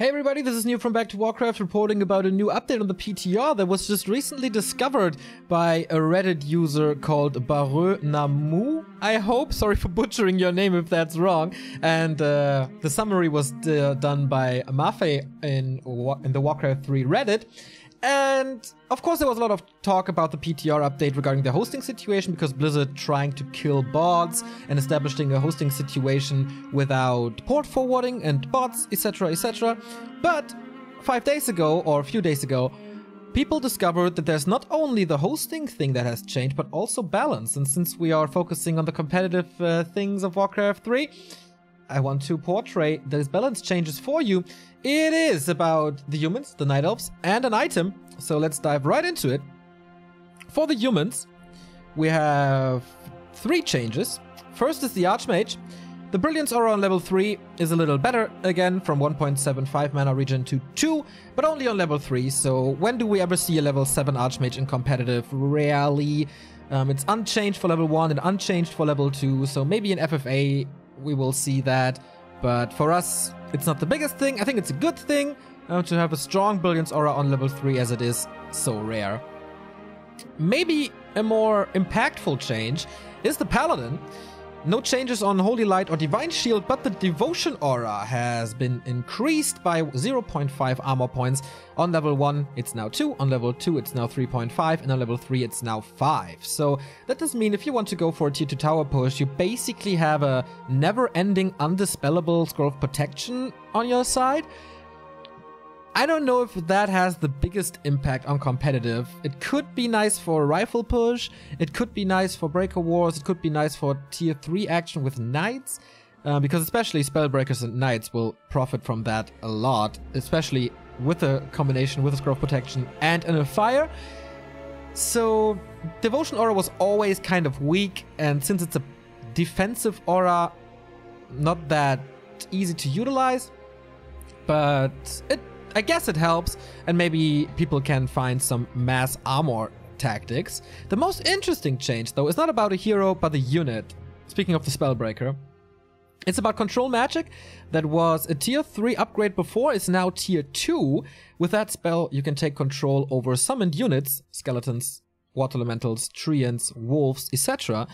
Hey everybody, this is New from Back to Warcraft reporting about a new update on the PTR that was just recently discovered by a Reddit user called Namu. I hope, sorry for butchering your name if that's wrong. And the summary was done by Mafe in the Warcraft 3 Reddit. And of course there was a lot of talk about the PTR update regarding the hosting situation because Blizzard trying to kill bots and establishing a hosting situation without port forwarding and bots, etc, etc. But 5 days ago, or a few days ago, people discovered that there's not only the hosting thing that has changed, but also balance. And since we are focusing on the competitive things of Warcraft 3, I want to portray those balance changes for you. It is about the humans, the Night Elves, and an item. So let's dive right into it. For the humans, we have 3 changes. First is the Archmage. The Brilliance Aura on level 3 is a little better, again, from 1.75 mana regen to 2, but only on level 3. So when do we ever see a level 7 Archmage in competitive? Rarely. It's unchanged for level 1 and unchanged for level 2, so maybe in FFA we will see that. But for us, it's not the biggest thing. I think it's a good thing to have a strong Brilliance Aura on level 3 as it is so rare. Maybe a more impactful change is the Paladin. No changes on Holy Light or Divine Shield, but the Devotion Aura has been increased by 0.5 armor points. On level 1, it's now 2. On level 2, it's now 3.5. And on level 3, it's now 5. So that does mean if you want to go for a tier 2 tower push, you basically have a never-ending, undispellable Scroll of Protection on your side. I don't know if that has the biggest impact on competitive. It could be nice for a rifle push, it could be nice for Breaker Wars, it could be nice for tier 3 action with Knights, because especially Spellbreakers and Knights will profit from that a lot, especially with a combination with a Scroll of Protection and a Fire. So Devotion Aura was always kind of weak, and since it's a defensive aura, not that easy to utilize, but I guess it helps, and maybe people can find some mass armor tactics. The most interesting change, though, is not about a hero, but a unit. Speaking of the Spellbreaker, it's about Control Magic. That was a tier 3 upgrade before, is now tier 2. With that spell, you can take control over summoned units, skeletons, water elementals, treants, wolves, etc.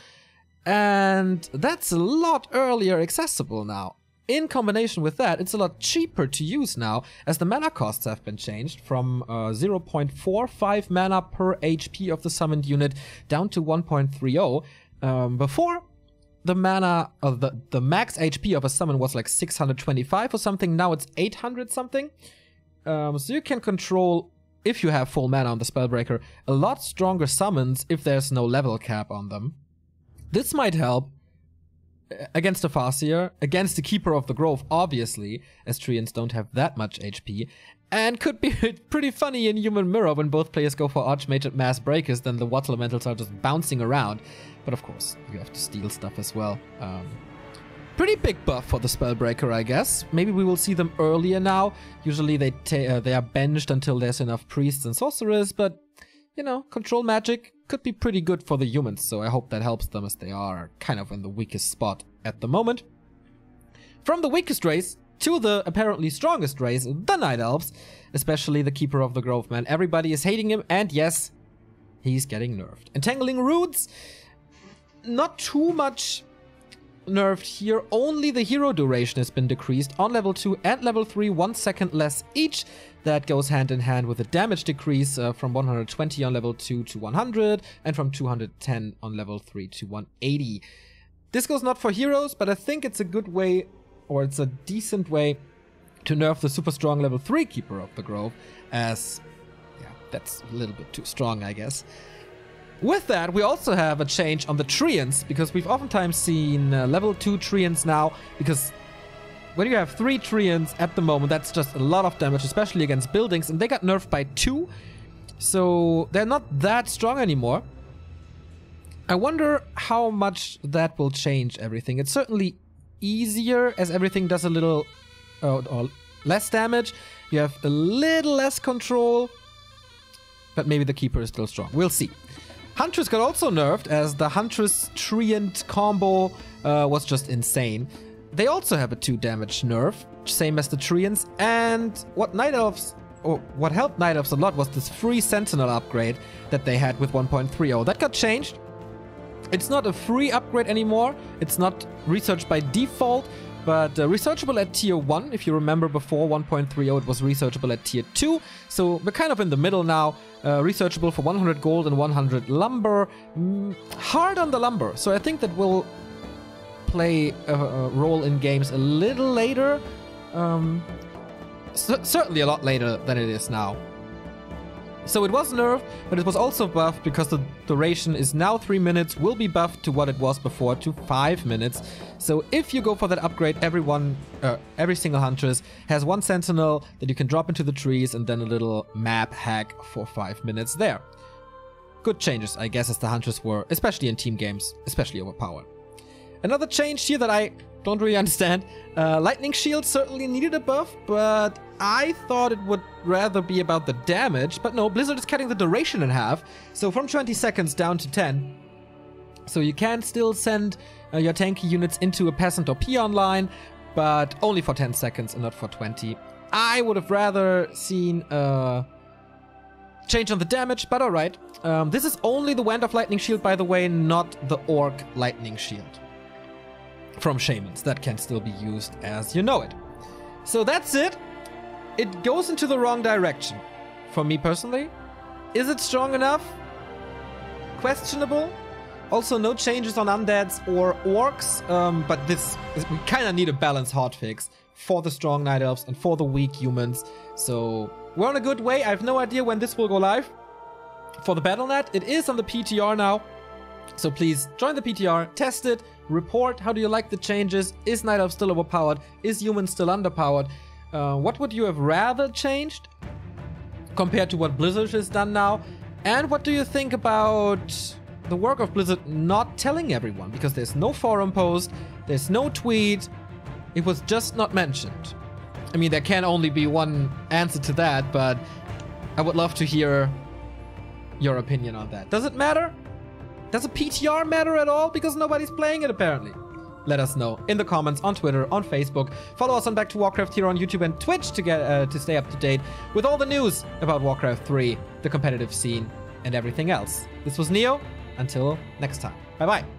And that's a lot earlier accessible now. In combination with that, it's a lot cheaper to use now, as the mana costs have been changed from 0.45 mana per HP of the summoned unit down to 1.30. Before, the mana of the max HP of a summon was like 625 or something. Now it's 800 something. So you can control, if you have full mana on the Spellbreaker, a lot stronger summons if there's no level cap on them. This might help against the Farseer, against the Keeper of the Grove, obviously, as Treants don't have that much HP, and could be pretty funny in Human Mirror when both players go for Archmage and Mass Breakers, then the Water Elementals are just bouncing around. But of course, you have to steal stuff as well. Pretty big buff for the Spellbreaker, I guess. Maybe we will see them earlier now. Usually they are benched until there's enough Priests and Sorcerers, but, you know, Control Magic could be pretty good for the humans, so I hope that helps them as they are kind of in the weakest spot at the moment. From the weakest race to the apparently strongest race, the Night Elves, especially the Keeper of the Grove, man. Everybody is hating him, and yes, he's getting nerfed. Entangling Roots, not too much nerfed here, only the hero duration has been decreased on level 2 and level 3, 1 second less each. That goes hand in hand with a damage decrease from 120 on level 2 to 100, and from 210 on level 3 to 180. This goes not for heroes, but I think it's a good way, or it's a decent way, to nerf the super strong level 3 Keeper of the Grove, as, yeah, that's a little bit too strong, I guess. With that, we also have a change on the Treants, because we've oftentimes seen level 2 Treants now, because when you have 3 Treants at the moment, that's just a lot of damage, especially against buildings, and they got nerfed by 2, so they're not that strong anymore. I wonder how much that will change everything. It's certainly easier, as everything does a little or less damage. You have a little less control, but maybe the Keeper is still strong. We'll see. Huntress got also nerfed, as the Huntress Treant combo was just insane. they also have a 2 damage nerf, same as the Treants. And what Night Elves, or what helped Night Elves a lot, was this free Sentinel upgrade that they had with 1.30. That got changed. It's not a free upgrade anymore. It's not researched by default, but researchable at tier 1. If you remember before 1.30, it was researchable at tier 2. So we're kind of in the middle now. Researchable for 100 gold and 100 lumber. Hard on the lumber. So I think that will play a role in games a little later. Certainly a lot later than it is now. So it was nerfed, but it was also buffed because the duration is now 3 minutes, will be buffed to what it was before, to 5 minutes. So if you go for that upgrade, every single Huntress has 1 Sentinel that you can drop into the trees, and then a little map hack for 5 minutes there. Good changes, I guess, as the Huntress were, especially in team games, especially overpowered. Another change here that I don't really understand. Lightning Shield certainly needed a buff, but I thought it would rather be about the damage. But no, Blizzard is cutting the duration in half. So from 20 seconds down to 10. So you can still send your tanky units into a peasant or peon line, but only for 10 seconds and not for 20. I would have rather seen a change on the damage, but alright. This is only the Wand of Lightning Shield, by the way, not the Orc Lightning Shield from Shamans. That can still be used as you know it. So that's it. It goes into the wrong direction for me personally. Is it strong enough? Questionable. Also, no changes on undeads or orcs, but we kind of need a balanced hotfix for the strong Night Elves and for the weak humans. So we're on a good way. I have no idea when this will go live. For the Battle.net, it is on the PTR now. So please join the PTR, test it, report how do you like the changes. Is Night Elf still overpowered? Is human still underpowered? What would you have rather changed compared to what Blizzard has done now? And what do you think about the work of Blizzard not telling everyone? Because there's no forum post, there's no tweet, it was just not mentioned. I mean, there can only be one answer to that, but I would love to hear your opinion on that. Does it matter? Does a PTR matter at all? Because nobody's playing it apparently. Let us know in the comments, on Twitter, on Facebook. Follow us on Back to Warcraft here on YouTube and Twitch to get to stay up to date with all the news about Warcraft 3, the competitive scene, and everything else. This was Neo. Until next time. Bye-bye.